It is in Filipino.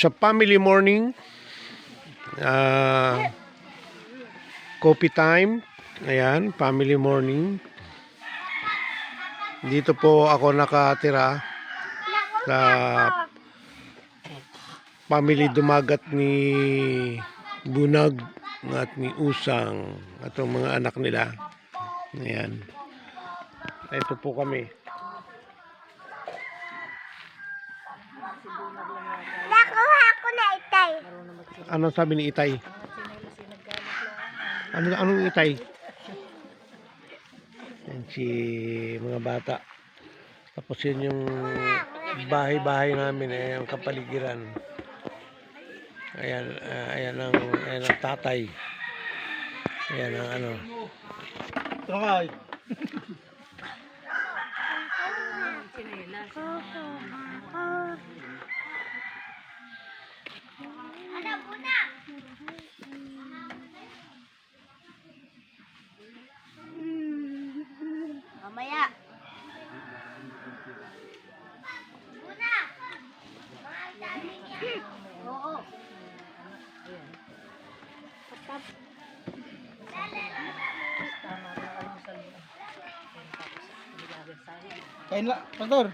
sa family morning, coffee time. Ayan, family morning. Dito po ako nakatira sa family dumagat ni Bunag at ni Usang at ang mga anak nila. Ayan. Ito po kami. Nakuha ko na itay. Ano sabi ni Itay? Anong Itay? Yan si mga bata. Tapos yun yung bahay-bahay namin, yung kapaligiran. Ayan, ayan ang tatay. Ayan ang ano. Try. Ano po na? Mamaya. Una. Oo. Kain la, pastor.